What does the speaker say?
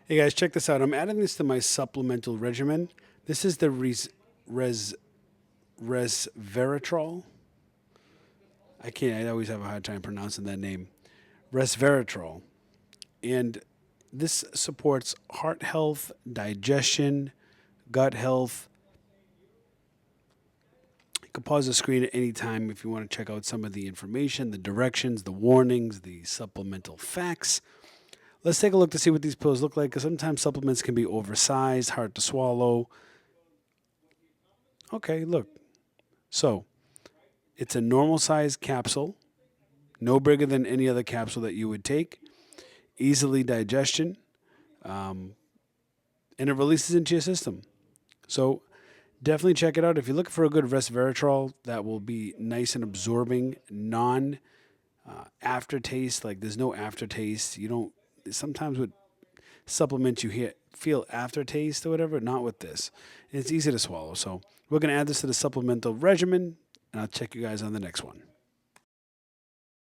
Hey guys, check this out. I'm adding this to my supplemental regimen. This is the Resveratrol. I always have a hard time pronouncing that name. Resveratrol. And this supports heart health, digestion, gut health. You can pause the screen at any time if you want to check out some of the information, the directions, the warnings, the supplemental facts. Let's take a look to see what these pills look like, because sometimes supplements can be oversized, hard to swallow. Okay, look. So, it's a normal sized capsule, no bigger than any other capsule that you would take, easily digestion, and it releases into your system. So, definitely check it out. If you're looking for a good resveratrol that will be nice and absorbing, non aftertaste, like there's no aftertaste. You don't, sometimes with supplements you feel aftertaste or whatever, not with this. It's easy to swallow. So we're going to add this to the supplemental regimen, and I'll check you guys on the next one.